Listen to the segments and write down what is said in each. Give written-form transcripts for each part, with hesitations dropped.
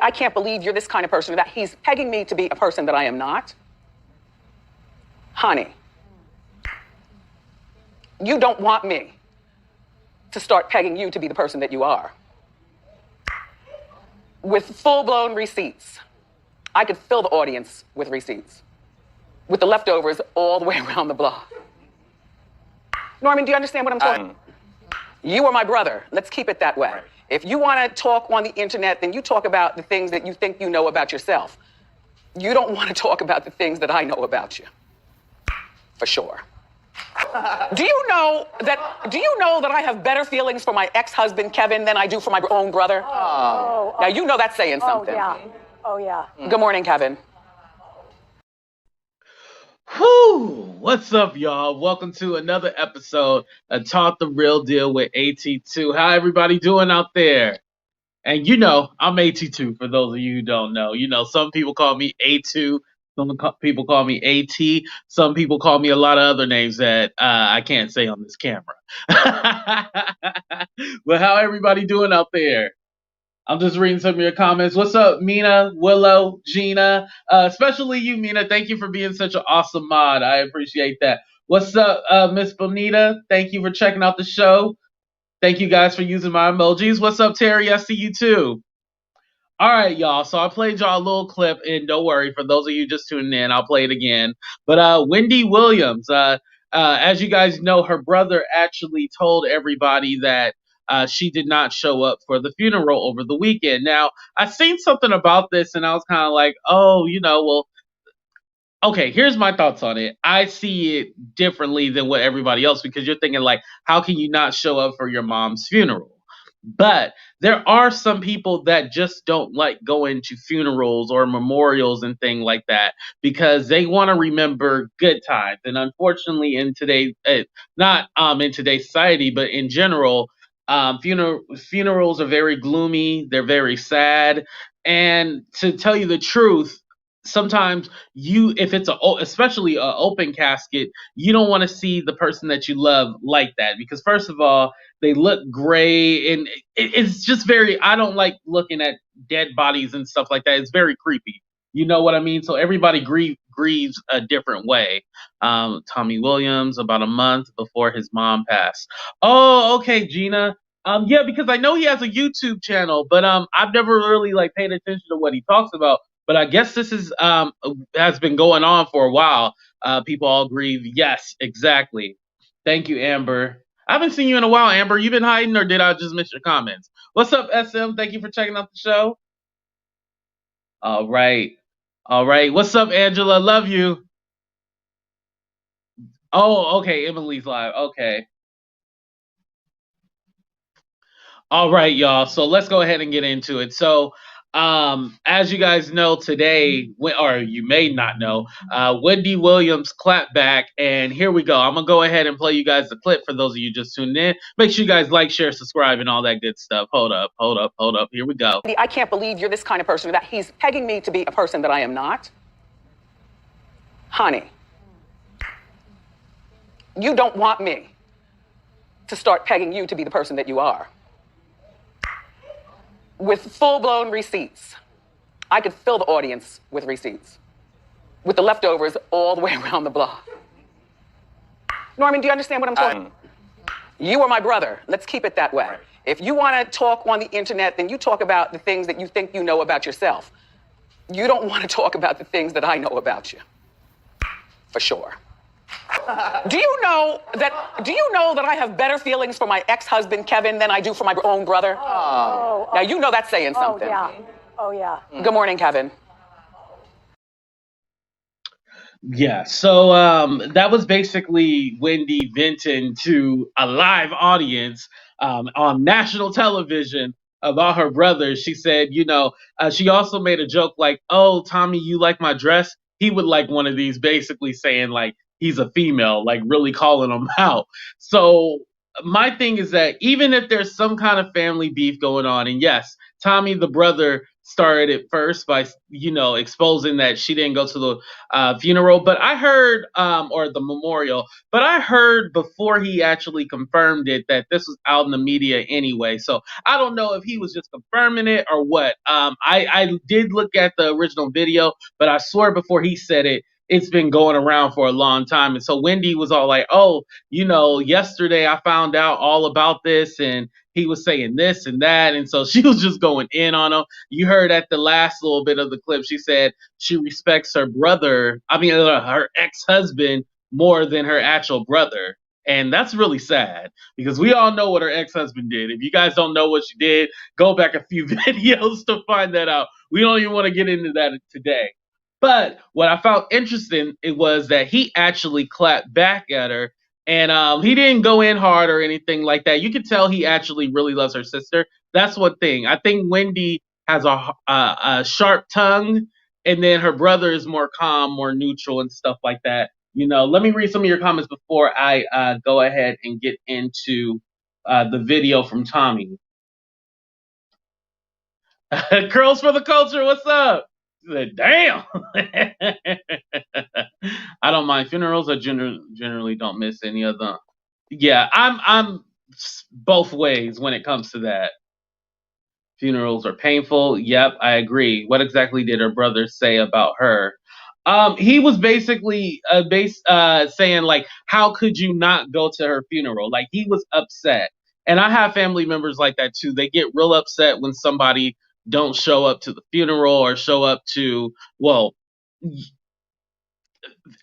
I can't believe you're this kind of person, that he's pegging me to be a person that I am not. Honey, you don't want me to start pegging you to be the person that you are. With full-blown receipts. I could fill the audience with receipts, with the leftovers all the way around the block. Norman, do you understand what I'm talking? You are my brother. Let's keep it that way. Right. If you want to talk on the internet, then you talk about the things that you think you know about yourself. You don't want to talk about the things that I know about you. For sure. Do you know that I have better feelings for my ex-husband, Kevin, than I do for my own brother? Now, you know that's saying something. Oh, yeah. Good morning, Kevin. Whew! What's up, y'all? Welcome to another episode of Talk the Real Deal with AT2. How everybody doing out there? And you know, I'm AT2 for those of you who don't know. You know, some people call me A2, some people call me AT, some people call me a lot of other names that I can't say on this camera. But how everybody doing out there? I'm just reading some of your comments. What's up, Mina, Willow, Gina? Especially you, Mina. Thank you for being such an awesome mod. I appreciate that. What's up, Miss Bonita? Thank you for checking out the show. Thank you guys for using my emojis. What's up, Terry? I see you too. All right, y'all. So I played y'all a little clip, and don't worry, for those of you just tuning in, I'll play it again. But Wendy Williams, as you guys know, her brother actually told everybody that she did not show up for the funeral over the weekend. Now, I seen something about this, and I was kind of like, oh, you know, well, okay, here's my thoughts on it. I see it differently than what everybody else, because you're thinking, like, how can you not show up for your mom's funeral? But there are some people that just don't like going to funerals or memorials and things like that because they want to remember good times. And unfortunately, in today's not in today's society, but in general, funerals are very gloomy. They're very sad. And to tell you the truth, sometimes if it's especially an open casket, you don't want to see the person that you love like that, because first of all, they look gray, and it's just I don't like looking at dead bodies and stuff like that. It's very creepy. You know what I mean? So everybody grieves a different way. Tommywilliams, about a month before his mom passed. Oh, okay, Gina. Yeah, because I know he has a YouTube channel, but I've never really paid attention to what he talks about. But I guess this has been going on for a while. People all grieve. Yes, exactly. Thank you, Amber. I haven't seen you in a while, Amber. You been hiding, or did I just miss your comments? What's up, SM? Thank you for checking out the show. All right. What's up, Angela? Love you. Oh, okay. Emily's live. Okay. All right, y'all. So let's go ahead and get into it. So, as you guys know today, or you may not know, Wendy Williams clapped back, and here we go. I'm gonna go ahead and play you guys the clip for those of you just tuned in. Make sure you guys like, share, subscribe, and all that good stuff. Hold up. Here we go. I can't believe you're this kind of person, that he's pegging me to be a person that I am not. Honey, you don't want me to start pegging you to be the person that you are. With full-blown receipts. I could fill the audience with receipts, with the leftovers all the way around the block. Norman, do you understand what I'm talking? You are my brother. Let's keep it that way. Right. If you want to talk on the internet, then you talk about the things that you think you know about yourself. You don't want to talk about the things that I know about you. For sure. Do you know that I have better feelings for my ex-husband, Kevin, than I do for my own brother? Now, you know that's saying something. Oh, yeah. Good morning, Kevin. Yeah, so that was basically Wendy venting to a live audience on national television about her brother. She said, she also made a joke like, oh, Tommy, you like my dress? He would like one of these, basically saying he's a female, really calling him out. So my thing is that even if there's some kind of family beef going on, and yes, Tommy the brother started it first by, exposing that she didn't go to the funeral. But I heard, or the memorial, but I heard before he actually confirmed it that this was out in the media anyway. So I don't know if he was just confirming it or what. I did look at the original video, but I swear before he said it, it's been going around for a long time. And so Wendy was all like, oh, yesterday I found out all about this and he was saying this and that. And so she was just going in on him. You heard at the last little bit of the clip, she said she respects her brother, her ex-husband more than her actual brother. And that's really sad because we all know what her ex-husband did. If you guys don't know what she did, go back a few videos to find that out. We don't even want to get into that today. But what I found interesting, it was that he actually clapped back at her, and he didn't go in hard or anything like that. You could tell he actually really loves her sister. That's one thing. I think Wendy has a sharp tongue, and then her brother is more calm, more neutral, and stuff like that. Let me read some of your comments before I go ahead and get into the video from Tommy. Curls for the culture, what's up? Said, damn. I don't mind funerals. I generally don't miss any of them. Yeah, I'm both ways when it comes to that. Funerals are painful. Yep, I agree. What exactly did her brother say about her? He was basically saying like, how could you not go to her funeral? Like, he was upset. And I have family members like that too. They get real upset when somebody don't show up to the funeral or show up to, well,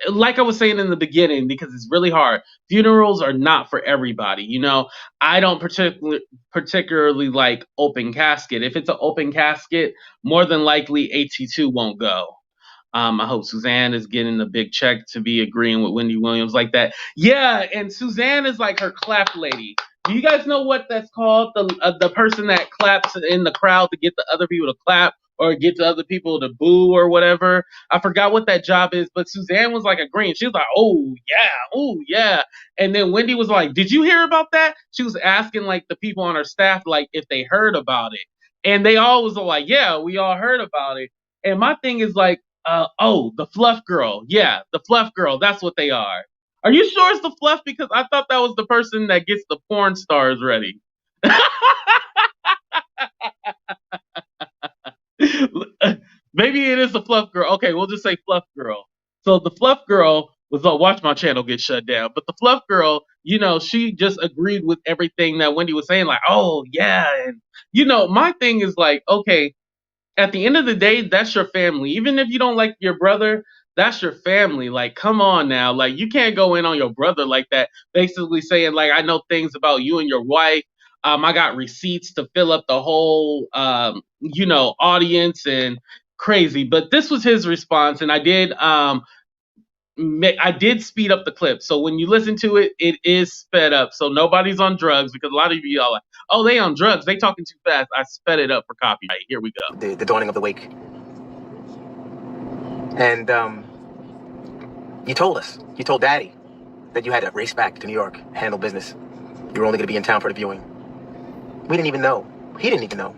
like I was saying in the beginning, because it's really hard. Funerals are not for everybody. I don't particularly like open casket. If it's an open casket, more than likely AT2 won't go. I hope Suzanne is getting a big check to be agreeing with Wendy Williams like that. Yeah, and Suzanne is like her clap lady. Do you guys know what that's called? The person that claps in the crowd to get the other people to clap or get the other people to boo or whatever. I forgot what that job is, but Suzanne was like agreeing. She was like, oh yeah. And then Wendy was like, did you hear about that? She was asking like the people on her staff like if they heard about it. And they all was like, yeah, we all heard about it. And my thing is like, the fluff girl. Yeah, the fluff girl. That's what they are. Are you sure it's the fluff? Because I thought that was the person that gets the porn stars ready. Maybe it is the fluff girl. Okay, we'll just say fluff girl. So the fluff girl was like, watch my channel get shut down. But the fluff girl, she just agreed with everything that Wendy was saying. Like, oh yeah, and my thing is like, okay, at the end of the day, that's your family. Even if you don't like your brother, that's your family. Like, come on now. Like, you can't go in on your brother like that, basically saying, like, I know things about you and your wife. I got receipts to fill up the whole, audience and crazy. But this was his response, and I did speed up the clip. So when you listen to it, it is sped up. So nobody's on drugs, because a lot of you are like, oh, they on drugs. They talking too fast. I sped it up for copyright. Here we go. The dawning of the wake. And you told Daddy that you had to race back to New York, handle business. You were only going to be in town for the viewing. We didn't even know. He didn't even know.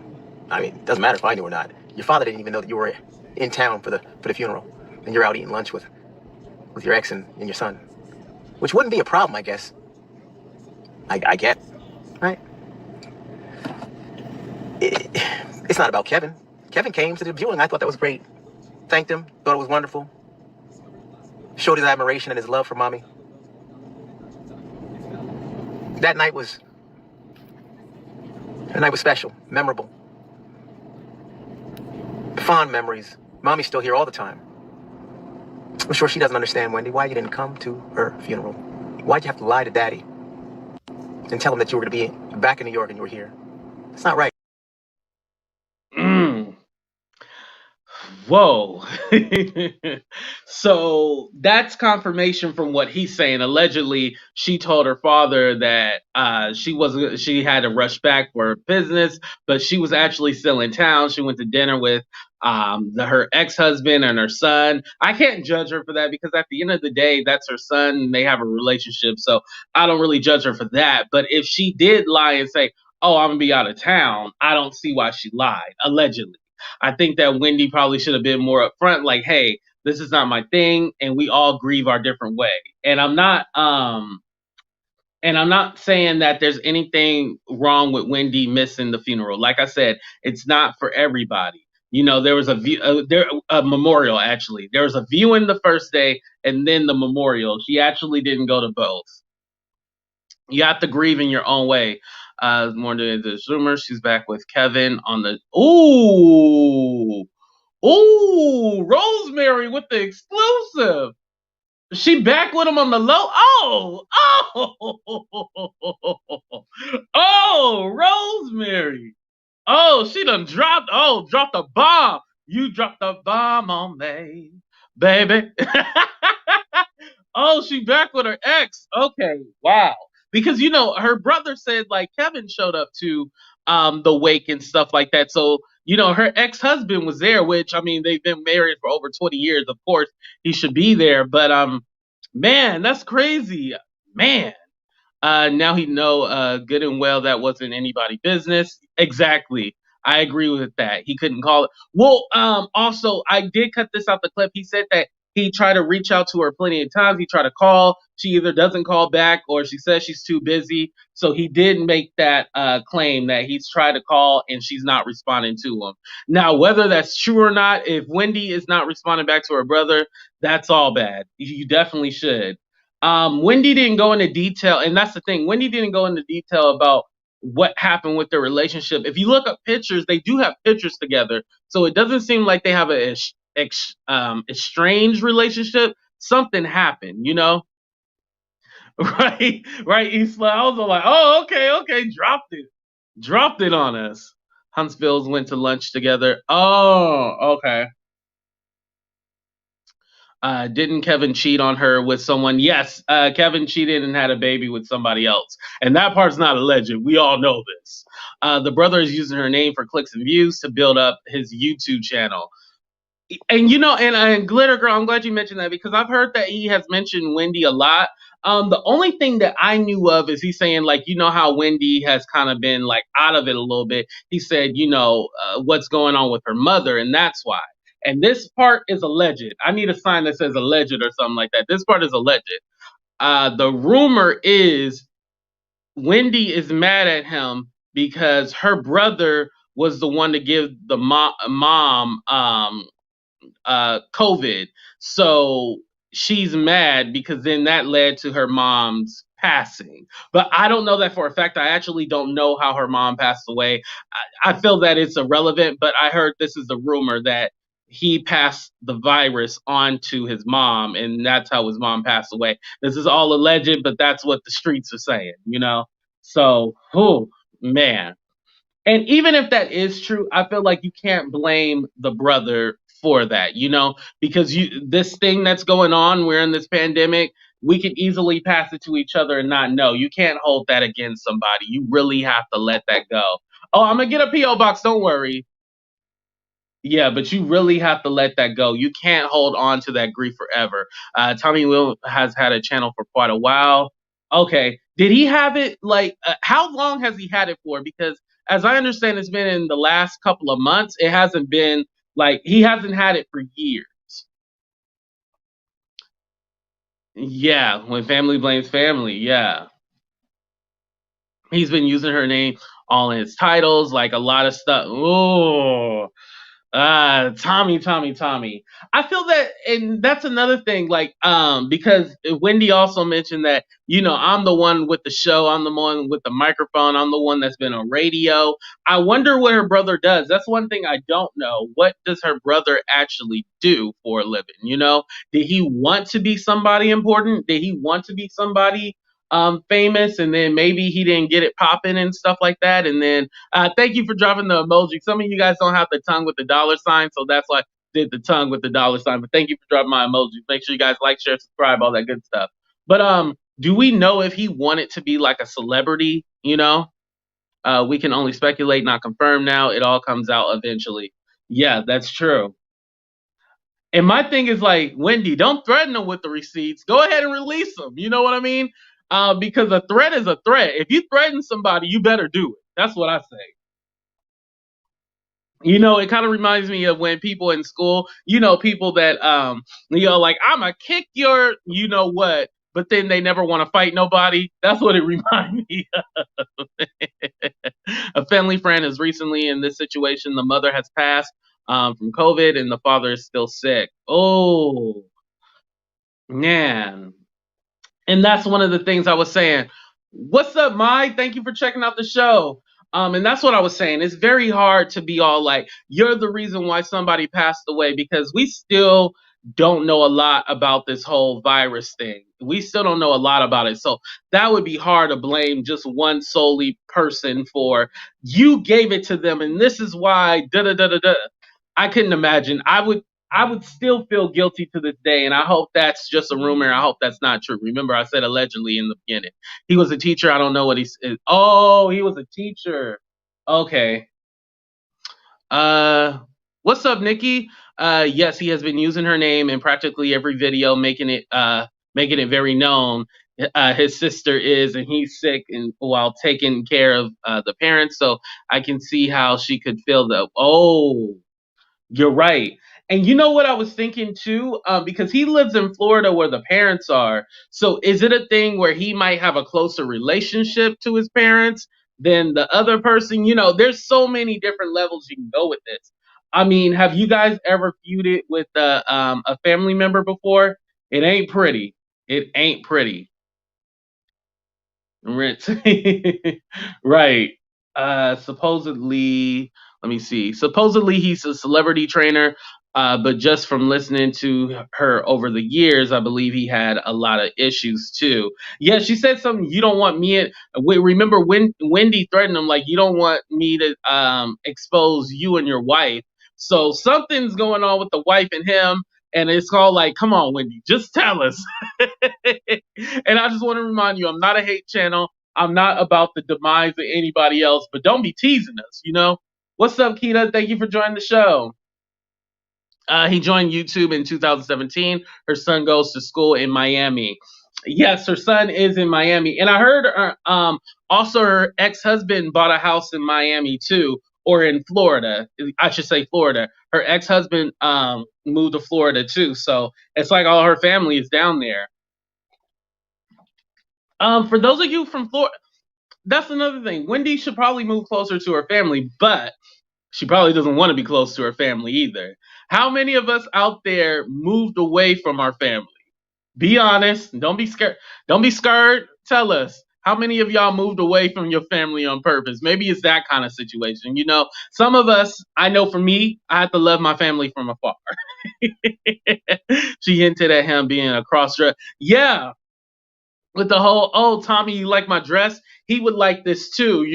I mean, it doesn't matter if I knew or not. Your father didn't even know that you were in town for the funeral. And you're out eating lunch with your ex and your son. Which wouldn't be a problem, I guess. I get, right? It's not about Kevin. Kevin came to the viewing. I thought that was great. Thanked him. Thought it was wonderful. Showed his admiration and his love for Mommy. That night was special, memorable. Fond memories. Mommy's still here all the time. I'm sure she doesn't understand, Wendy, why you didn't come to her funeral. Why'd you have to lie to Daddy and tell him that you were going to be back in New York and you were here? It's not right. Whoa. So that's confirmation from what he's saying. Allegedly, she told her father that she had to rush back for business, but she was actually still in town. She went to dinner with her ex-husband and her son. I can't judge her for that, because at the end of the day, that's her son and they have a relationship. So I don't really judge her for that. But if she did lie and say, oh, I'm gonna be out of town, I don't see why she lied, allegedly. I think that Wendy probably should have been more upfront, like, hey, this is not my thing, and we all grieve our different way. And I'm not saying that there's anything wrong with Wendy missing the funeral. Like I said, it's not for everybody. You know, there was a memorial actually. There was a viewing the first day and then the memorial. She actually didn't go to both. You have to grieve in your own way. More than the rumor, she's back with Kevin on the Rosemary with the exclusive. She back with him on the low. Oh, Rosemary. Oh, she done dropped a bomb. You dropped a bomb on me, baby. Oh, she back with her ex. Okay, wow. Because you know, her brother said like Kevin showed up to the wake and stuff like that. So, you know, her ex-husband was there, which I mean, they've been married for over 20 years. Of course, he should be there, but man, that's crazy. Man. Now he know good and well that wasn't anybody's business. Exactly. I agree with that. He couldn't call it. Well, also, I did cut this out the clip. He said that he tried to reach out to her plenty of times. He tried to call. She either doesn't call back or she says she's too busy. So he did make that claim that he's tried to call and she's not responding to him. Now, whether that's true or not, if Wendy is not responding back to her brother, that's all bad. You definitely should. Wendy didn't go into detail, and that's the thing. Wendy didn't go into detail about what happened with their relationship. If you look up pictures, they do have pictures together, so it doesn't seem like they have a estranged relationship. Something happened, you know? Right, right. Isla. I was like, oh, okay, dropped it on us. Huntsville's went to lunch together. Oh, okay. Didn't Kevin cheat on her with someone? Yes, Kevin cheated and had a baby with somebody else. And that part's not alleged. We all know this. The brother is using her name for clicks and views to build up his YouTube channel. And you know, and Glitter Girl, I'm glad you mentioned that because I've heard that he has mentioned Wendy a lot. The only thing that I knew of is he's saying, like, you know how Wendy has kind of been like out of it a little bit. He said, you know, what's going on with her mother, and that's why. And this part is alleged. I need a sign that says alleged or something like that. This part is alleged. The rumor is Wendy is mad at him because her brother was the one to give the mom COVID. So she's mad because then that led to her mom's passing. But I don't know that for a fact. I actually don't know how her mom passed away. I feel that it's irrelevant, but I heard this is a rumor that he passed the virus on to his mom, and that's how his mom passed away. This is all alleged, but that's what the streets are saying, you know? So, oh, man. And even if that is true, I feel like you can't blame the brother for that, you know, because this thing that's going on, we're in this pandemic, we can easily pass it to each other and not know. You can't hold that against somebody. You really have to let that go. Oh, I'm gonna get a PO box. Don't worry. Yeah, but you really have to let that go. You can't hold on to that grief forever. Tommywilliams has had a channel for quite a while. Okay, did he have it like? How long has he had it for? Because as I understand, it's been in the last couple of months. It hasn't been like he hasn't had it for years. Yeah, when family blames family. Yeah, he's been using her name all in his titles, like a lot of stuff. Oh. Tommy. I feel that, and that's another thing, like, because Wendy also mentioned that, you know, I'm the one with the show, I'm the one with the microphone, I'm the one that's been on radio. I wonder what her brother does. That's one thing I don't know. What does her brother actually do for a living? You know, did he want to be somebody important? Did he want to be somebody famous, and then maybe he didn't get it popping and stuff like that, and then thank you for dropping the emoji. Some of you guys don't have the tongue with the dollar sign, so that's why I did the tongue with the dollar sign. But thank you for dropping my emojis. Make sure you guys like, share, subscribe, all that good stuff. But do we know if he wanted to be like a celebrity? You know, we can only speculate, not confirm now. It all comes out eventually. Yeah, that's true. And my thing is like, Wendy, don't threaten them with the receipts. Go ahead and release them. You know what I mean? Because a threat is a threat. If you threaten somebody, you better do it. That's what I say. You know, it kind of reminds me of when people in school, people that, like, I'm going to kick your, what, but then they never want to fight nobody. That's what it reminds me of. A family friend is recently in this situation. The mother has passed from COVID and the father is still sick. Oh, man. And that's one of the things I was saying. What's up, Mai? Thank you for checking out the show. And that's what I was saying. It's very hard to be all like, you're the reason why somebody passed away, because we still don't know a lot about this whole virus thing. We still don't know a lot about it. So that would be hard to blame just one solely person for, you gave it to them and this is why da da da da da. I couldn't imagine. I would still feel guilty to this day, and I hope that's just a rumor. I hope that's not true. Remember, I said allegedly in the beginning. He was a teacher. I don't know what he's. Oh, he was a teacher. Okay. What's up, Nikki? Yes, he has been using her name in practically every video, making it very known. His sister is, and he's sick, and while taking care of the parents. So I can see how she could feel the. Oh. You're right. And you know what I was thinking too? Because he lives in Florida where the parents are. So is it a thing where he might have a closer relationship to his parents than the other person? There's so many different levels you can go with this. I mean, have you guys ever feuded with a family member before? It ain't pretty. It ain't pretty. Rinse. Right. Supposedly, let me see. Supposedly he's a celebrity trainer, but just from listening to her over the years, I believe he had a lot of issues too. Yeah, she said something. You don't want me. Remember when Wendy threatened him, like, you don't want me to expose you and your wife. So something's going on with the wife and him. And it's all like, come on, Wendy, just tell us. And I just want to remind you, I'm not a hate channel. I'm not about the demise of anybody else, but don't be teasing us. What's up, Keita? Thank you for joining the show. He joined YouTube in 2017. Her son goes to school in Miami. Yes, her son is in Miami. And I heard also her ex-husband bought a house in Miami too, or in Florida. I should say Florida. Her ex-husband moved to Florida too. So it's like all her family is down there. For those of you from Florida, that's another thing. Wendy should probably move closer to her family, but she probably doesn't want to be close to her family either. How many of us out there moved away from our family? Be honest. Don't be scared. Don't be scared. Tell us. How many of y'all moved away from your family on purpose? Maybe it's that kind of situation. Some of us, I know for me, I had to love my family from afar. She hinted at him being a cross-dresser. Yeah. With the whole, oh, Tommy, you like my dress? He would like this too,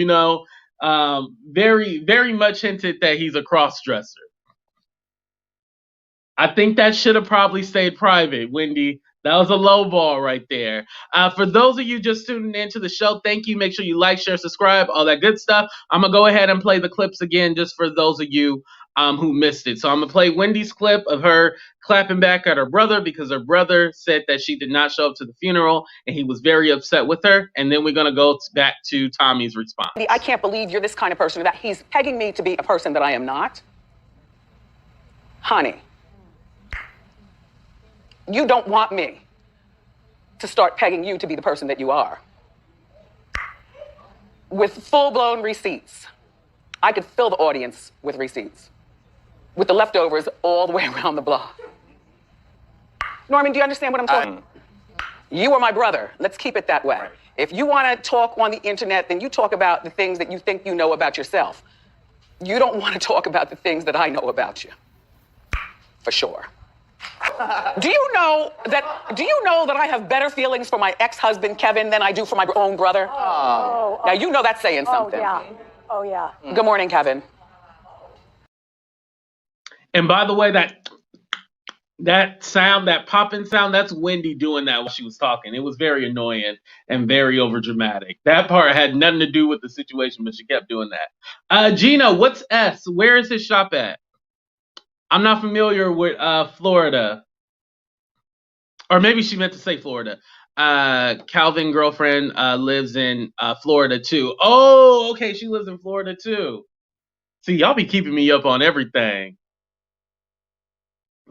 very, very much hinted that he's a cross-dresser. I think that should have probably stayed private, Wendy. That was a low ball right there. For those of you just tuning into the show, thank you. Make sure you like, share, subscribe, all that good stuff. I'm going to go ahead and play the clips again just for those of you who missed it. So I'm going to play Wendy's clip of her clapping back at her brother because her brother said that she did not show up to the funeral and he was very upset with her. And then we're going to go back to Tommy's response. I can't believe you're this kind of person, that he's pegging me to be a person that I am not. Honey, you don't want me to start pegging you to be the person that you are. With full-blown receipts. I could fill the audience with receipts. With the leftovers all the way around the block. Norman, do you understand what I'm talking? You are my brother. Let's keep it that way. Right. If you want to talk on the internet, then you talk about the things that you think you know about yourself. You don't want to talk about the things that I know about you. For sure. Do you know that I have better feelings for my ex-husband, Kevin, than I do for my own brother? Oh. Now, you know that's saying something. Oh, yeah. Good morning, Kevin. And by the way, that sound, that popping sound, that's Wendy doing that while she was talking. It was very annoying and very overdramatic. That part had nothing to do with the situation, but she kept doing that. Gina, what's S? Where is his shop at? I'm not familiar with Florida. Or maybe she meant to say Florida. Calvin girlfriend lives in Florida too. Oh, okay, she lives in Florida too. See, y'all be keeping me up on everything.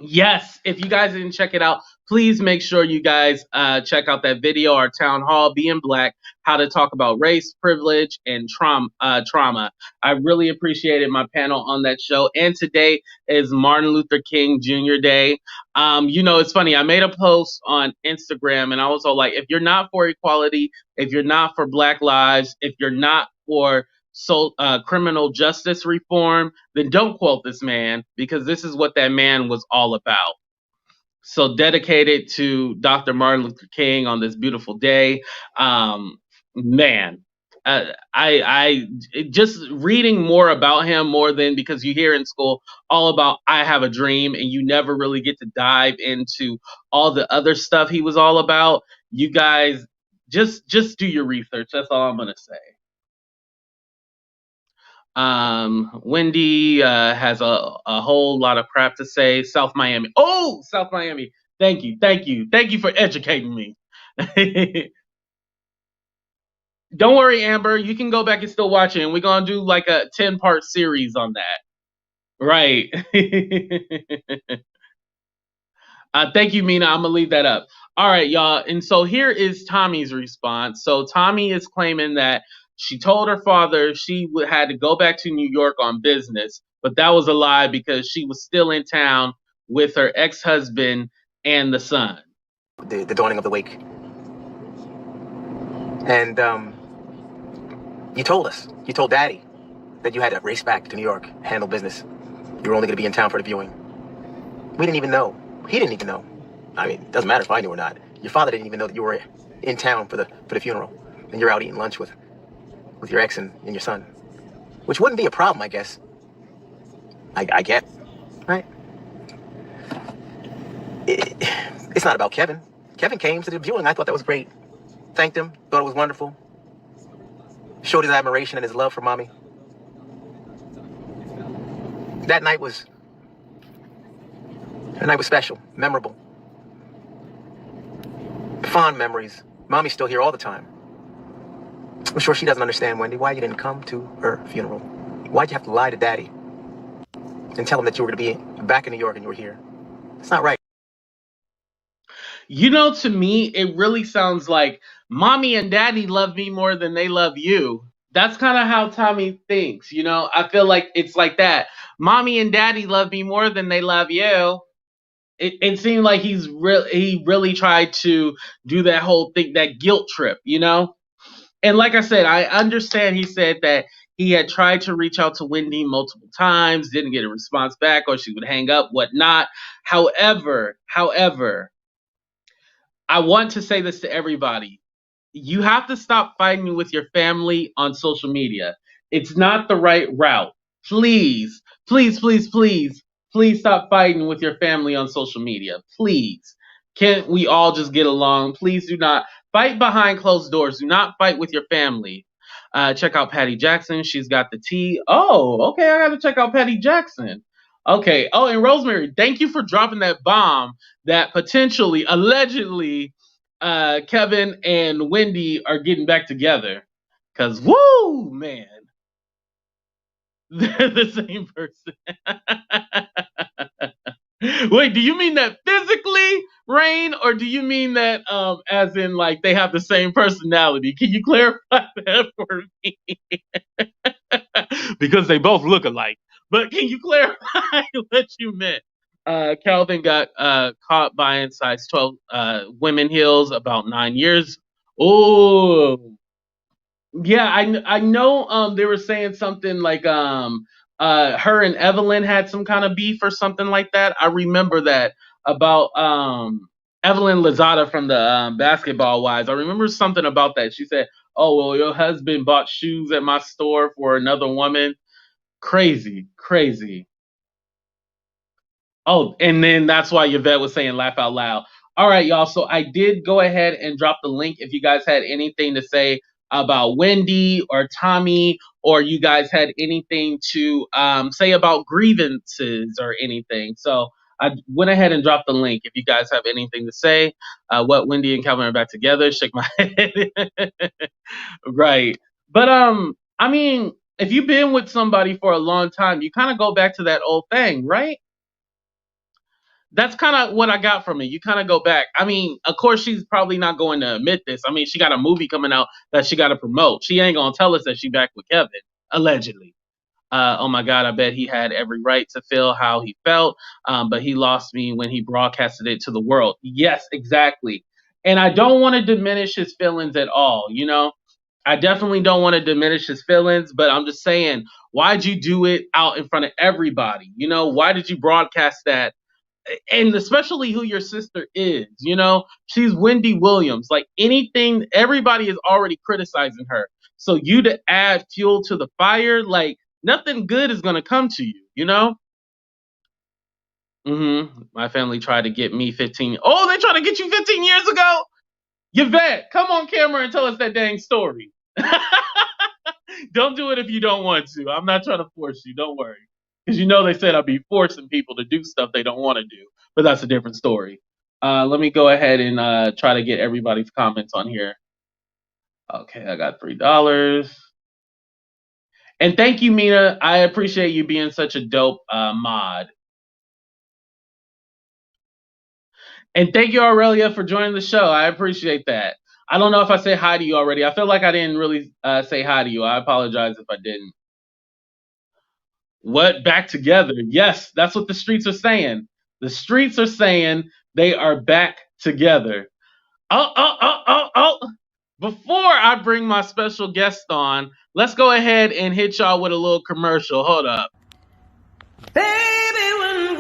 Yes, if you guys didn't check it out, please make sure you guys check out that video, our town hall, Being Black, how to talk about race, privilege, and trauma. I really appreciated my panel on that show. And today is Martin Luther King Jr. Day. It's funny. I made a post on Instagram, and I was all like, if you're not for equality, if you're not for Black lives, if you're not for criminal justice reform, then don't quote this man, because this is what that man was all about. So dedicated to Dr. Martin Luther King on this beautiful day. Man, I just reading more about him, more than, because you hear in school all about I have a dream, and you never really get to dive into all the other stuff he was all about. You guys just do your research. That's all I'm gonna say. Wendy has a whole lot of crap to say. South Miami. Oh, South Miami. Thank you for educating me. Don't worry, Amber. You can go back and still watch it. And we're gonna do like a 10-part series on that. Right. Thank you, Mina. I'm gonna leave that up. All right, y'all. And so here is Tommy's response. So Tommy is claiming that she told her father she had to go back to New York on business, but that was a lie because she was still in town with her ex-husband and the son. The dawning of the wake. And you told Daddy that you had to race back to New York, handle business. You were only going to be in town for the viewing. We didn't even know. He didn't even know. I mean, it doesn't matter if I knew or not. Your father didn't even know that you were in town for the funeral, and you're out eating lunch with your ex and your son, which wouldn't be a problem, I guess. I get, right? It's not about Kevin. Kevin came to the viewing. I thought that was great. Thanked him. Thought it was wonderful. Showed his admiration and his love for Mommy. That night was special, memorable. Fond memories. Mommy's still here all the time. I'm sure she doesn't understand, Wendy, why you didn't come to her funeral. Why'd you have to lie to Daddy and tell him that you were going to be back in New York and you were here? It's not right. To me, it really sounds like Mommy and Daddy love me more than they love you. That's kind of how Tommy thinks, I feel like it's like that. Mommy and Daddy love me more than they love you. It seemed like he really tried to do that whole thing, that guilt trip, And like I said, I understand he said that he had tried to reach out to Wendy multiple times, didn't get a response back, or she would hang up, whatnot. However, I want to say this to everybody. You have to stop fighting with your family on social media. It's not the right route. Please, please, please, please, please stop fighting with your family on social media. Please. Can't we all just get along? Please do not fight behind closed doors. Do not fight with your family. Check out Patty Jackson. She's got the tea. Oh, okay. I got to check out Patty Jackson. Okay. Oh, and Rosemary, thank you for dropping that bomb that potentially, allegedly, Kevin and Wendy are getting back together. Because, woo, man. They're the same person. Wait, do you mean that physically, Rain, or do you mean that as in like they have the same personality? Can you clarify that for me? Because they both look alike. But can you clarify what you meant? Calvin got caught buying size 12 women heels about 9 years. Oh, yeah, I know. They were saying something like her and Evelyn had some kind of beef or something like that. I remember that about Evelyn Lozada from the Basketball Wives. I remember something about that. She said, "Oh well, your husband bought shoes at my store for another woman." Crazy, crazy. Oh, and then that's why Yvette was saying laugh out loud. All right, y'all. So I did go ahead and drop the link if you guys had anything to say about Wendy or Tommy, or you guys had anything to say about grievances or anything. So I went ahead and dropped the link if you guys have anything to say. What Wendy and Calvin are back together. Shake my head. Right. But I mean, if you've been with somebody for a long time, you kind of go back to that old thing, right? That's kind of what I got from it. You kind of go back. I mean, of course, she's probably not going to admit this. I mean, she got a movie coming out that she got to promote. She ain't gonna tell us that she back with Kevin, allegedly. Oh my God, I bet he had every right to feel how he felt, but he lost me when he broadcasted it to the world. Yes, exactly. And I don't want to diminish his feelings at all, you know? I definitely don't want to diminish his feelings, but I'm just saying, why'd you do it out in front of everybody? You know, why did you broadcast that? And especially who your sister is, you know, she's Wendy Williams. Like anything, everybody is already criticizing her. So you to add fuel to the fire, like nothing good is gonna come to you, you know. My family tried to get me 15. Oh, they tried to get you 15 years ago. Yvette, come on camera and tell us that dang story. Don't do it if you don't want to. I'm not trying to force you. Don't worry. Because you know they said I'd be forcing people to do stuff they don't want to do. But that's a different story. Let me go ahead and try to get everybody's comments on here. Okay, I got $3. And thank you, Mina. I appreciate you being such a dope mod. And thank you, Aurelia, for joining the show. I appreciate that. I don't know if I said hi to you already. I feel like I didn't really say hi to you. I apologize if I didn't. What? Back together? Yes, that's what the streets are saying. The streets are saying they are back together. Oh. Before I bring my special guest on, let's go ahead and hit y'all with a little commercial. Hold up. Baby, when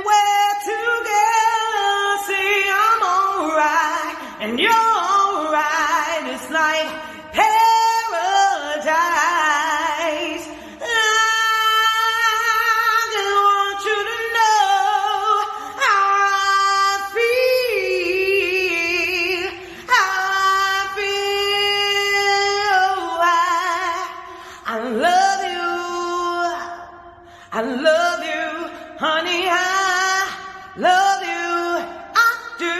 we're together, say I'm alright, and you're alright, it's like paradise. I just want you to know how I love you. I love you, honey, I love you, I do,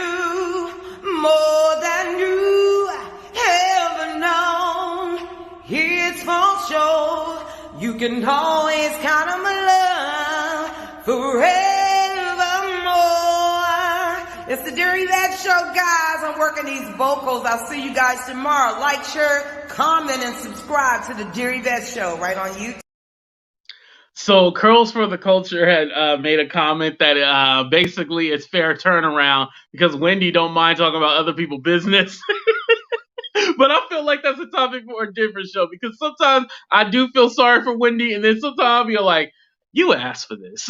more than you ever known. It's for sure, you can always count on my love forevermore. It's the Dear Yvette Show, guys. I'm working these vocals. I'll see you guys tomorrow. Like, share, comment, and subscribe to the Dear Yvette Show right on YouTube. So Curls for the Culture had made a comment that basically it's fair turnaround because Wendy don't mind talking about other people's business. But I feel like that's a topic for a different show because sometimes I do feel sorry for Wendy and then sometimes you're like, you asked for this.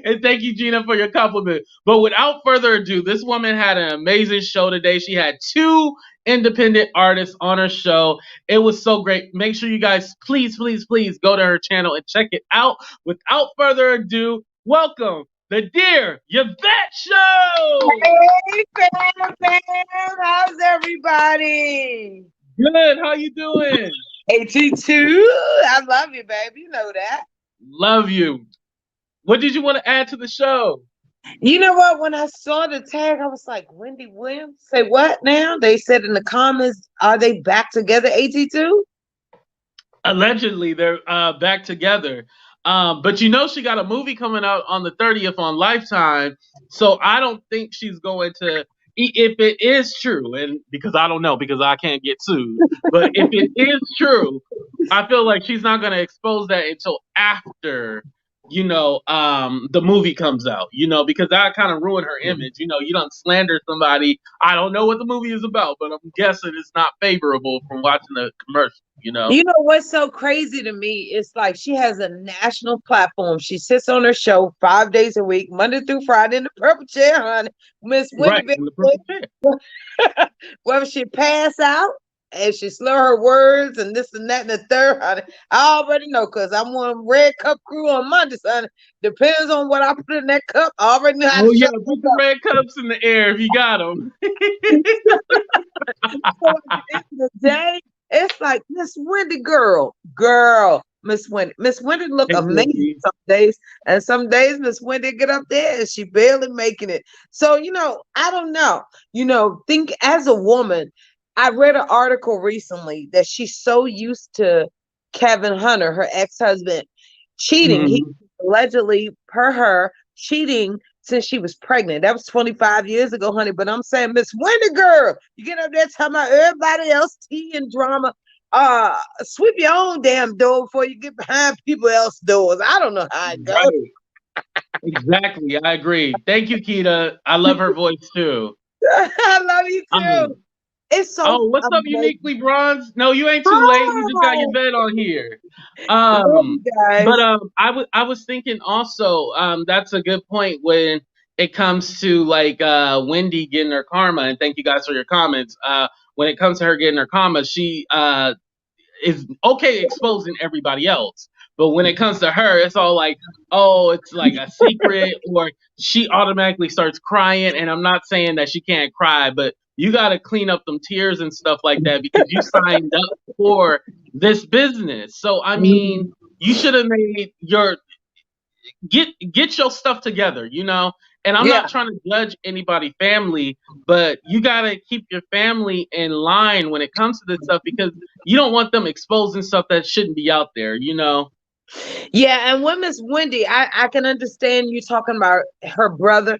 And thank you, Gina, for your compliment. But without further ado, this woman had an amazing show today. She had 2 independent artists on her show. It was so great. Make sure you guys please go to her channel and check it out. Without further ado, welcome the Dear Yvette Show. Hey, fam, how's everybody? Good. How you doing? AT2, I love you, baby. You know that. Love you. What did you want to add to the show? You know what? When I saw the tag, I was like, Wendy Williams? Say what now? They said in the comments, are they back together, AT2? Allegedly, they're back together. But you know she got a movie coming out on the 30th on Lifetime. So I don't think she's going to, if it is true, and because I don't know, because I can't get sued, but if it is true, I feel like she's not going to expose that until after the movie comes out, because that kind of ruined her image. You don't slander somebody. I don't know what the movie is about, but I'm guessing it's not favorable from watching the commercial, You know what's so crazy to me? It's like she has a national platform. She sits on her show 5 days a week, Monday through Friday in the purple chair, honey. Miss Wendy, right, in the purple chair. Whether she pass out and she slur her words and this and that and the third, honey, I already know because I'm on Red Cup crew on Mondays, honey. Depends on what I put in that cup. I already know how to put the red cups in the air if you got them. So at the end of the day, it's like Miss Wendy, girl, Miss Wendy look amazing some days, and some days Miss Wendy get up there and she barely making it. So I don't know. Think as a woman, I read an article recently that she's so used to Kevinhunter, her ex-husband, cheating. He allegedly, per her, cheating since she was pregnant. That was 25 years ago, honey. But I'm saying, Miss Wendy girl, you get up there talking about everybody else, tea and drama. Sweep your own damn door before you get behind people else's doors. I don't know how it goes. Right. Exactly. I agree. Thank you, Keita. I love her voice too. I love you too. It's so. Oh, what's up, Uniquely Bronze? No, you ain't too late. You just got your vet on here. But I was thinking also, that's a good point when it comes to like Wendy getting her karma. And thank you guys for your comments. When it comes to her getting her karma, she is okay exposing everybody else. But when it comes to her, it's all like, oh, it's like a secret, or she automatically starts crying. And I'm not saying that she can't cry, but you got to clean up them tears and stuff like that because you signed up for this business. So, I mean, you should have made your get your stuff together, you know? And I'm not trying to judge anybody's family, but you got to keep your family in line when it comes to this stuff because you don't want them exposing stuff that shouldn't be out there, you know? Yeah, and when Miss Wendy, I can understand you talking about her brother.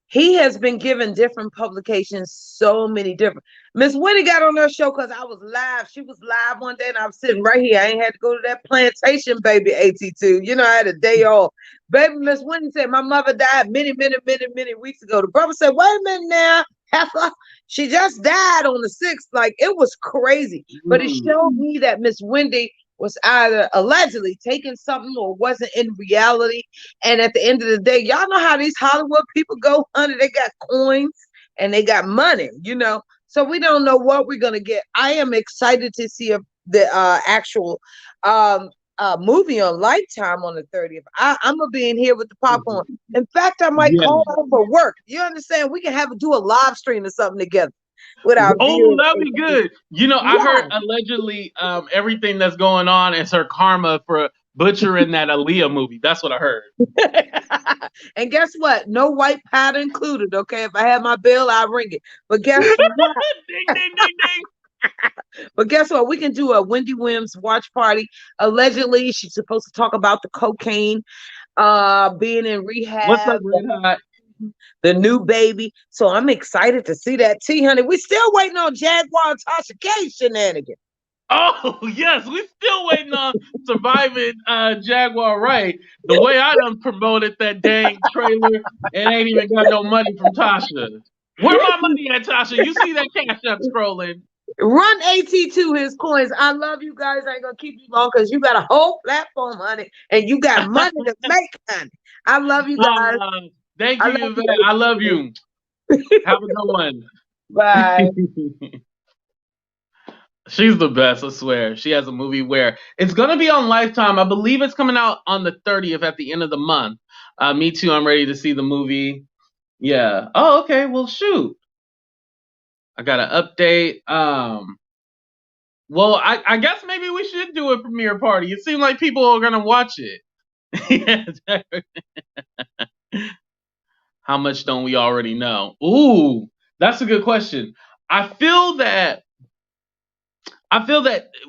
He has been given different publications, so many different. Miss Wendy got on her show because I was live. She was live one day and I was sitting right here. I ain't had to go to that plantation, baby, AT2. You know, I had a day off. Baby, Miss Wendy said, my mother died many weeks ago. The brother said, wait a minute now. She just died on the 6th. Like, it was crazy. But it showed me that Miss Wendy was either allegedly taking something or wasn't in reality. And at the end of the day, y'all know how these Hollywood people go, honey. They got coins and they got money, you know. So we don't know what we're gonna get. I am excited to see the actual movie on Lifetime on the 30th. I'm gonna be in here with the popcorn. In fact, I might call out for work. You understand? We can do a live stream or something together. That'd be good. You know, I heard allegedly everything that's going on is her karma for butchering that Aaliyah movie. That's what I heard. And guess what? No white powder included. Okay, if I have my bill, I'll ring it. But guess what? Ding, ding, ding, ding. But guess what? We can do a Wendy Williams watch party. Allegedly, she's supposed to talk about the cocaine, being in rehab. What's up, Red Hot? The new baby. So I'm excited to see that tea, honey. We still waiting on Jaguar and Tasha K shenanigans. Oh, yes. We still waiting on surviving Jaguar Right. The way I done promoted that dang trailer, it ain't even got no money from Tasha. Where my money at, Tasha? You see that cash app scrolling. Run AT2 his coins. I love you guys. I ain't gonna keep you long because you got a whole platform, honey, and you got money to make, honey. I love you guys. Thank you, Yvette. I love you. Have a good one. Bye. She's the best, I swear. She has a movie where it's going to be on Lifetime. I believe it's coming out on the 30th at the end of the month. Me too. I'm ready to see the movie. Yeah. Oh, okay. Well, shoot. I got an update. Well, I guess maybe we should do a premiere party. It seems like people are going to watch it. How much don't we already know? Ooh, that's a good question. I feel that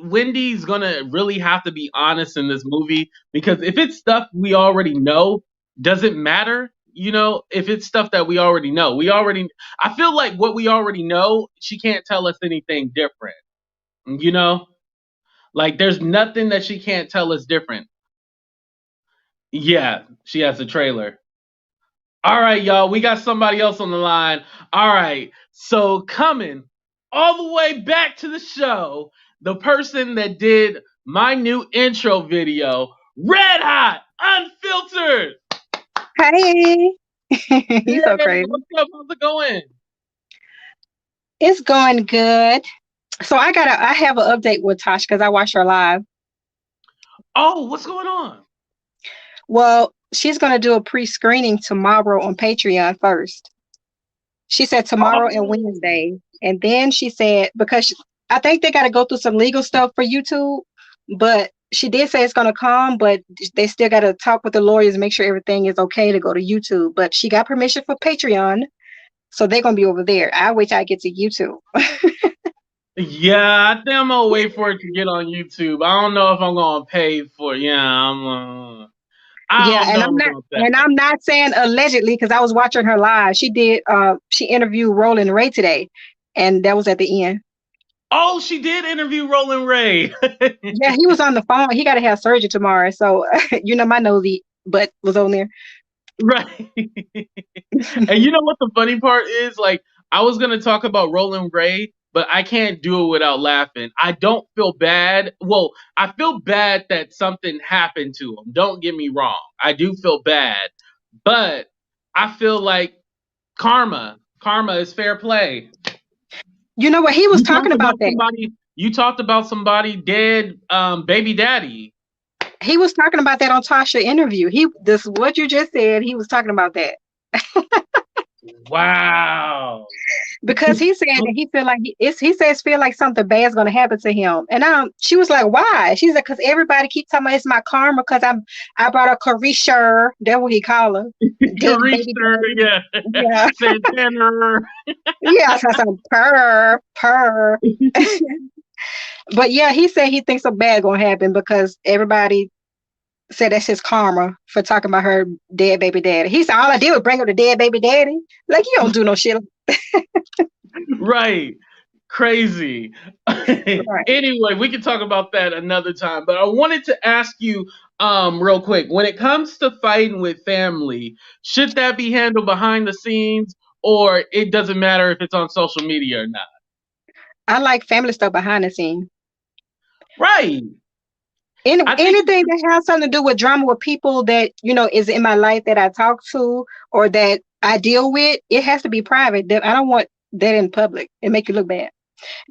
Wendy's gonna really have to be honest in this movie because if it's stuff we already know, doesn't matter. You know, if it's stuff that we already know, I feel like what we already know, she can't tell us anything different. You know, like there's nothing that she can't tell us different. Yeah, she has a trailer. All right, y'all, we got somebody else on the line. All right, so coming all the way back to the show, the person that did my new intro video, Red Hot, Unfiltered. Hey, you so crazy. What's up? How's it going? It's going good. So I have an update with Tosh because I watched her live. Oh, what's going on? Well, she's going to do a pre-screening tomorrow on Patreon first. She said tomorrow and Wednesday. And then she said, because I think they got to go through some legal stuff for YouTube, but she did say it's going to come, but they still got to talk with the lawyers and make sure everything is okay to go to YouTube. But she got permission for Patreon, so they're going to be over there. I'll wait till I get to YouTube. Yeah, I think I'm gonna wait for it to get on YouTube. I don't know if I'm gonna pay for it. Yeah, I Yeah, don't know about that. and I'm not saying allegedly because I was watching her live. She interviewed Roland Ray today, and that was at the end. Oh, she did interview Roland Ray. Yeah, he was on the phone. He got to have surgery tomorrow, so my nosy butt was on there. Right. And you know what the funny part is? Like, I was gonna talk about Roland Ray, but I can't do it without laughing. I don't feel bad. Well, I feel bad that something happened to him. Don't get me wrong. I do feel bad, but I feel like karma. Karma is fair play. You know what? He was talking about that. You talked about somebody dead, baby daddy. He was talking about that on Tasha interview. What you just said. He was talking about that. Wow. Because he said that he feel like something bad's gonna happen to him. And she was like, why? She's like, because everybody keeps talking about it's my karma because I brought a Carisha. That's what he called her. Carisha, yeah. Santana. Yeah, so purr. But yeah, he said he thinks something bad gonna happen because everybody said that's his karma for talking about her dead baby daddy. He said all I did was bring up the dead baby daddy. Like, you don't do no shit. Right. Crazy. Right. Anyway, we can talk about that another time. But I wanted to ask you real quick, when it comes to fighting with family, should that be handled behind the scenes, or it doesn't matter if it's on social media or not? I like family stuff behind the scenes. Right. Anything that has something to do with drama with people that, is in my life that I talk to or that I deal with, it has to be private. I don't want that in public. It make you look bad.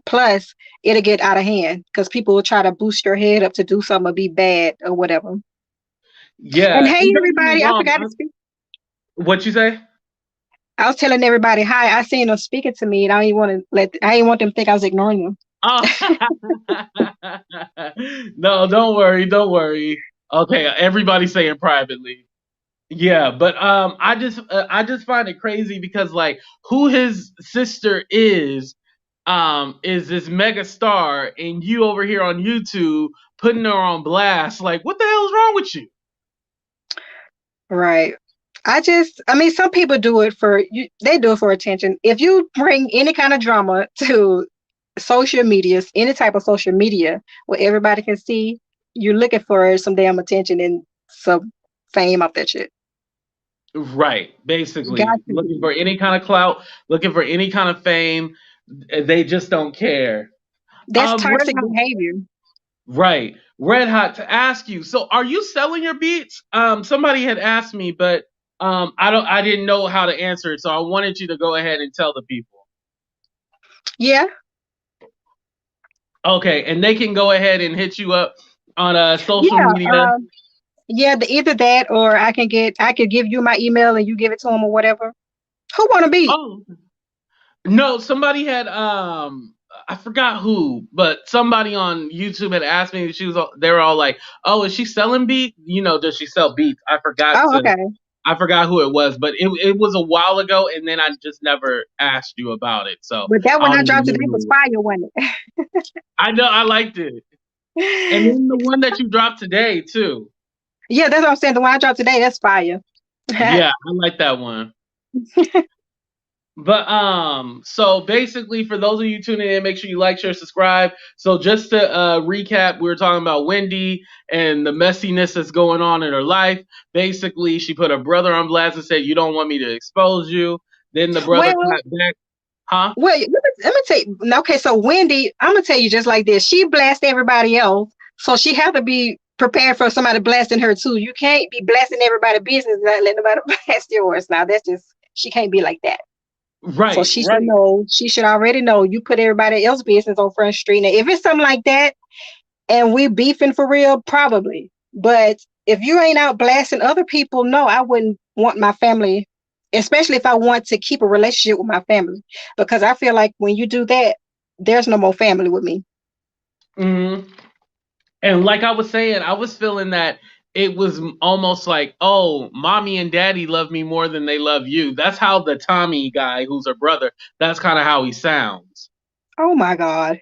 Plus, it'll get out of hand because people will try to boost your head up to do something or be bad or whatever. Yeah. And hey, everybody, I forgot to speak. What you say? I was telling everybody hi. I seen them speaking to me, and I didn't want them to think I was ignoring them. Oh. No, don't worry. Okay, everybody's saying privately. Yeah, but I just find it crazy because like who his sister is this mega star, and you over here on YouTube putting her on blast. Like, what the hell is wrong with you? Right. Some people do it they do it for attention. If you bring any kind of drama to social media, any type of social media where everybody can see, you're looking for some damn attention and some fame off that shit. Right. Basically, looking for any kind of clout, looking for any kind of fame. They just don't care. That's toxic behavior. Right. Red Hot, to ask you, so are you selling your beats? Somebody had asked me, but I didn't know how to answer it, so I wanted you to go ahead and tell the people. Yeah. Okay, and they can go ahead and hit you up on social media. Either that or I could give you my email and you give it to them or whatever. Who want to be? Oh. No, somebody had I forgot who, but somebody on YouTube had asked me. They were all like, "Oh, is she selling beats? Does she sell beats?" I forgot. Oh, okay. I forgot who it was, but it was a while ago, and then I just never asked you about it. So, but that one I dropped today was fire, wasn't it? I know, I liked it, and then the one that you dropped today too. Yeah, that's what I'm saying. The one I dropped today, that's fire. Yeah, I like that one. But so basically, for those of you tuning in, make sure you like, share, subscribe. So just to recap, we were talking about Wendy and the messiness that's going on in her life. Basically, she put her brother on blast and said, "You don't want me to expose you." Then the brother got back. Huh? Well, let me tell you. Okay, so Wendy, I'm gonna tell you just like this. She blasted everybody else, so she had to be prepared for somebody blasting her too. You can't be blasting everybody's business and not letting nobody blast yours. Now she can't be like that. Right. So she should know. She should already know. You put everybody else's business on Front Street. Now, if it's something like that, and we beefing for real, probably. But if you ain't out blasting other people, no, I wouldn't want my family, especially if I want to keep a relationship with my family, because I feel like when you do that, there's no more family with me. Mm-hmm. And like I was saying, I was feeling that it was almost like, oh, mommy and daddy love me more than they love you. That's how the Tommy guy, who's her brother, that's kind of how he sounds. Oh my God.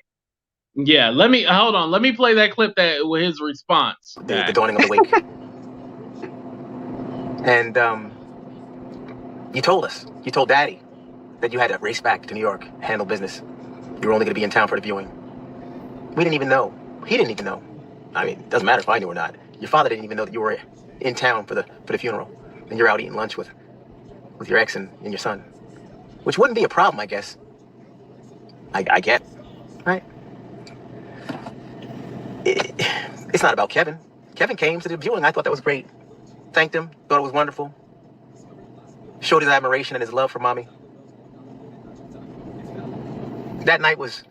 Yeah, hold on. Let me play that clip that with his response. The dawning of the wake. And you told Daddy that you had to race back to New York, handle business. You were only going to be in town for the viewing. We didn't even know. He didn't even know. I mean, it doesn't matter if I knew or not. Your father didn't even know that you were in town for the funeral, and you're out eating lunch with your ex and your son, which wouldn't be a problem, I guess. I get, right? It's not about Kevin. Kevin came to the viewing. I thought that was great. Thanked him. Thought it was wonderful. Showed his admiration and his love for mommy. That night was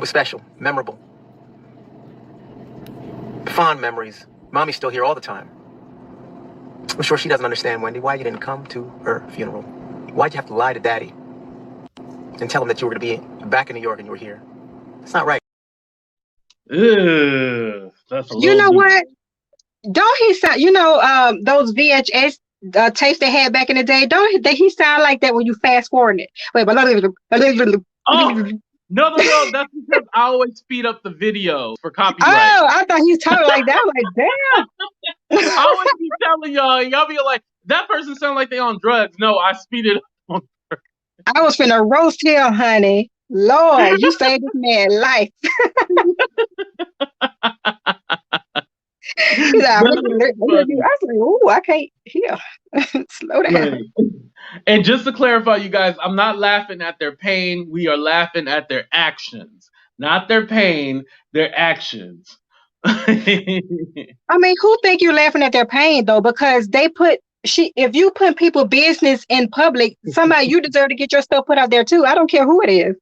special, memorable. Fond memories. Mommy's still here all the time. I'm sure she doesn't understand, Wendy, why you didn't come to her funeral. Why'd you have to lie to Daddy and tell him that you were going to be back in New York and you were here? It's not right. Ew, that's a You know what? Don't he sound? Those VHS tapes they had back in the day. Don't he sound like that when you fast forward it? Wait, but oh no, that's because I always speed up the video for copyright. Oh, I thought he was talking like that. I'm like, damn. I always be telling y'all be like, that person sound like they on drugs. No, I speed it up. I was finna roast him, honey. Lord, you saved this man's life. I was like, "Ooh, I can't hear." Slow down. Right. And just to clarify, you guys, I'm not laughing at their pain. We are laughing at their actions, not their pain, their actions. I mean, who think you're laughing at their pain though? Because if you put people's business in public, you deserve to get your stuff put out there too. I don't care who it is.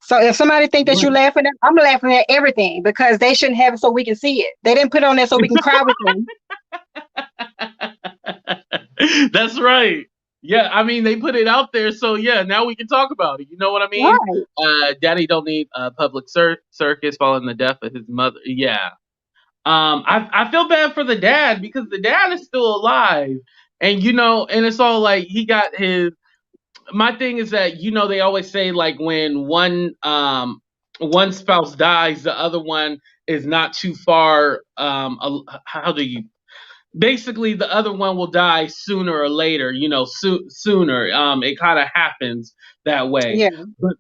So if somebody think that you're laughing at, I'm laughing at everything because they shouldn't have it so we can see it. They didn't put it on there so we can cry with them. That's right. Yeah, I mean, they put it out there, so yeah, now we can talk about it. You know what I mean? Right. Daddy don't need a public circus following the death of his mother. Yeah. I feel bad for the dad because the dad is still alive. And, and it's all like he got his. My thing is that, they always say like when one spouse dies, the other one is not too far. Basically, the other one will die sooner or later, sooner. It kind of happens that way. Yeah. But,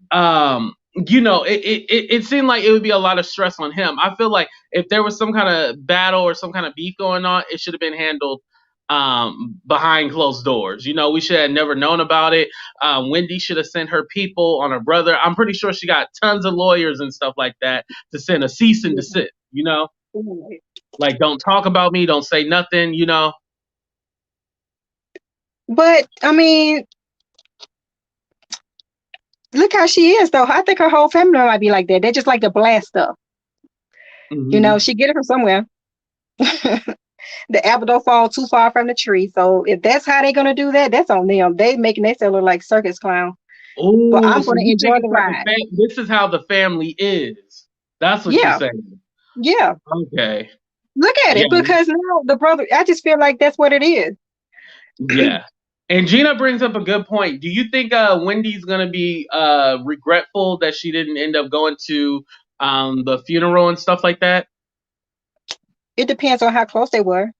it seemed like it would be a lot of stress on him. I feel like if there was some kind of battle or some kind of beef going on, it should have been handled behind closed doors. We should have never known about it. Wendy should have sent her people on her brother. I'm pretty sure she got tons of lawyers and stuff like that to send a cease and desist, Like, don't talk about me, don't say nothing, But, I mean, look how she is, though. I think her whole family might be like that. They just like to blast stuff. Mm-hmm. She get it from somewhere. The apple don't fall too far from the tree. So if that's how they're going to do that, that's on them. They making themselves look like circus clown. Ooh, but I'm going to enjoy the ride. This is how the family is. That's what you're saying. Yeah. Okay. Look at it, because now the brother, I just feel like that's what it is. Yeah. And Gina brings up a good point. Do you think Wendy's going to be regretful that she didn't end up going to the funeral and stuff like that? It depends on how close they were.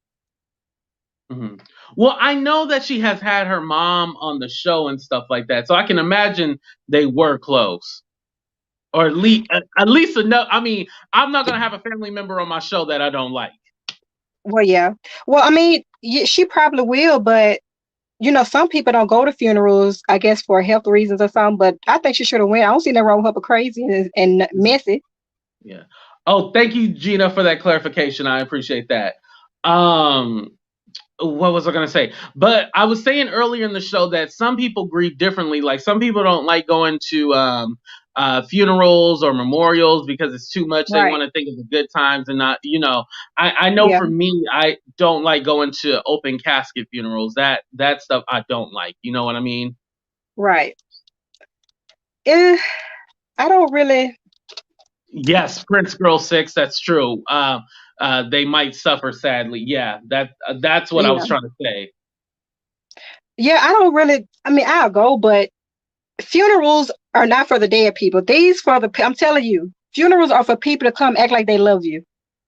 Mm-hmm. Well, I know that she has had her mom on the show and stuff like that, so I can imagine they were close. Or at least enough. I mean, I'm not going to have a family member on my show that I don't like. Well, yeah. Well, I mean, she probably will, but, some people don't go to funerals, I guess, for health reasons or something, but I think she should have went. I don't see nothing wrong with her but crazy and messy. Yeah. Oh, thank you, Gina, for that clarification. I appreciate that. What was I going to say? But I was saying earlier in the show that some people grieve differently. Like some people don't like going to funerals or memorials because it's too much. Right. They want to think of the good times and not, I know for me, I don't like going to open casket funerals. That stuff I don't like. You know what I mean? Right. I don't really. Yes, Prince Girl 6, that's true. They might suffer sadly. Yeah, that's what I was trying to say. Yeah, I don't really. I mean, I'll go, but funerals are not for the dead people. These for the. I'm telling you, funerals are for people to come act like they love you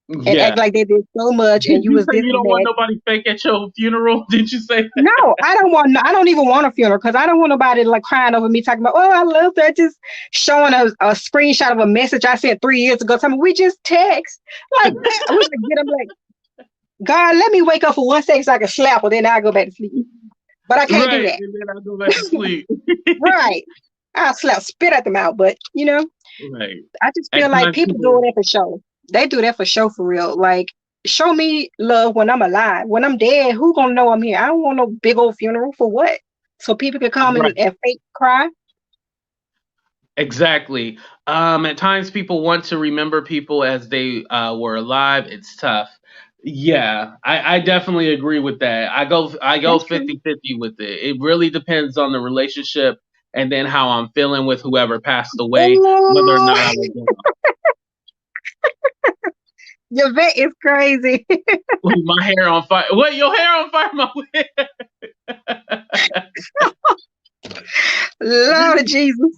and act like they did so much, Did and you you was say this you and don't want that. nobody fake at your funeral? Did you say that? No, I don't want. I don't even want a funeral because I don't want nobody like crying over me talking about, oh, I love that. Just showing a screenshot of a message I sent 3 years ago. Telling me we just text. Like, man, we would get them like, God, let me wake up for 1 second so I can slap her, then I go back to sleep. But I can't do that. And then I go back to sleep. Right. I'll spit at them out. But, Right. I just feel like people do that for show. They do that for show for real. Like, show me love when I'm alive. When I'm dead, who gonna know I'm here? I don't want no big old funeral for what? So people can come and fake cry. Exactly. At times people want to remember people as they were alive. It's tough. Yeah, I definitely agree with that. I go 50-50 with it. It really depends on the relationship and then how I'm feeling with whoever passed away, whether or not I was there. Your vet is crazy. My hair on fire. Wait, your hair on fire, my wig. Lord Jesus.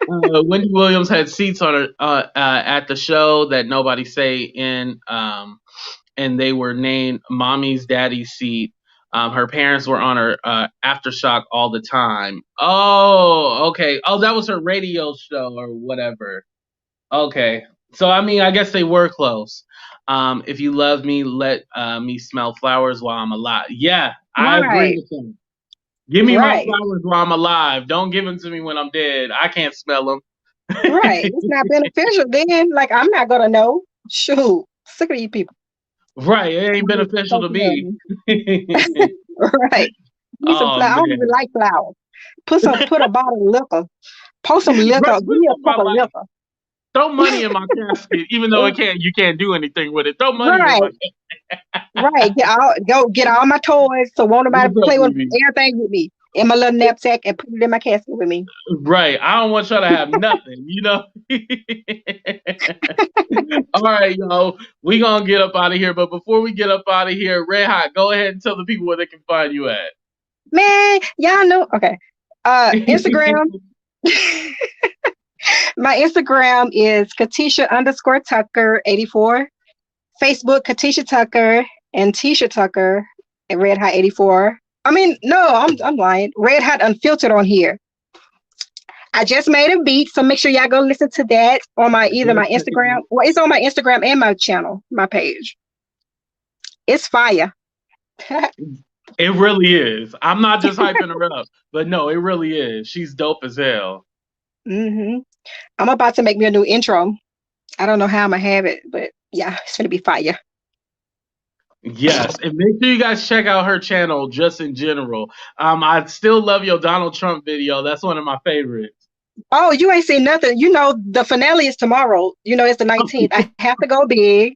Wendy Williams had seats on her at the show that nobody say in, and they were named Mommy's Daddy's seat. Her parents were on her aftershock all the time. Oh, okay. Oh, that was her radio show or whatever. Okay. So, I mean, I guess they were close. If you love me, let me smell flowers while I'm alive. Yeah, I agree with him. Give me my flowers while I'm alive. Don't give them to me when I'm dead. I can't smell them. Right. It's not beneficial then. Like, I'm not going to know. Shoot. Sick of you people. Right. It ain't beneficial to me. Right. I don't even like flowers. Put a bottle of liquor. Post some liquor. Give me a cup of liquor. Throw money in my casket, even though you can't do anything with it. Throw money in my casket. Right. Get all my toys so won't nobody play with everything with me in my little knapsack and put it in my casket with me. Right. I don't want y'all to have nothing, All right, y'all. We gonna get up out of here. But before we get up out of here, Red Hot, go ahead and tell the people where they can find you at. Man, y'all know. Okay. Instagram. My Instagram is Katisha_Tucker84. Facebook, Katisha Tucker and Tisha Tucker and Red Hot 84. I mean, no, I'm lying. Red Hot Unfiltered on here. I just made a beat, so make sure y'all go listen to that on my Instagram. Well, it's on my Instagram and my channel, my page. It's fire. It really is. I'm not just hyping her up, but no, it really is. She's dope as hell. Mm-hmm. I'm about to make me a new intro. I don't know how I'm gonna have it, but yeah, it's gonna be fire. Yes, and make sure you guys check out her channel just in general. I still love your Donald Trump video. That's one of my favorites. Oh, you ain't seen nothing. The finale is tomorrow. It's the 19th. I have to go big.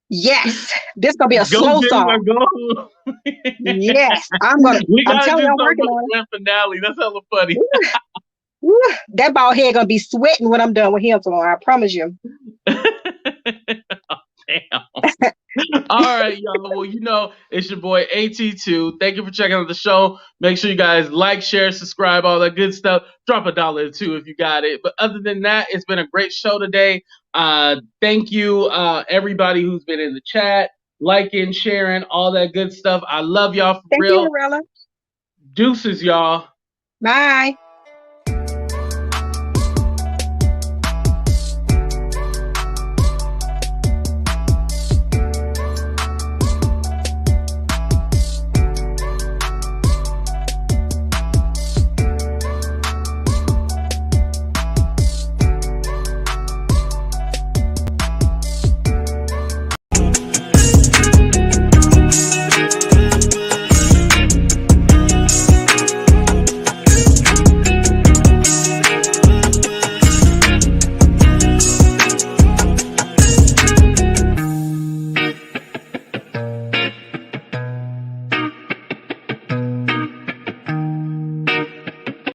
Yes, this gonna be a slow song. Yes, I'm telling you, I'm working on it. Finale. That's hella funny. That bald head gonna be sweating when I'm done with him tomorrow. I promise you. Damn. All right, y'all. Well, it's your boy AT2. Thank you for checking out the show. Make sure you guys like, share, subscribe, all that good stuff. Drop $1 or $2 if you got it. But other than that, it's been a great show today. Thank you, everybody who's been in the chat, liking, sharing, all that good stuff. I love y'all for real. Thank you, Lorella. Deuces, y'all. Bye.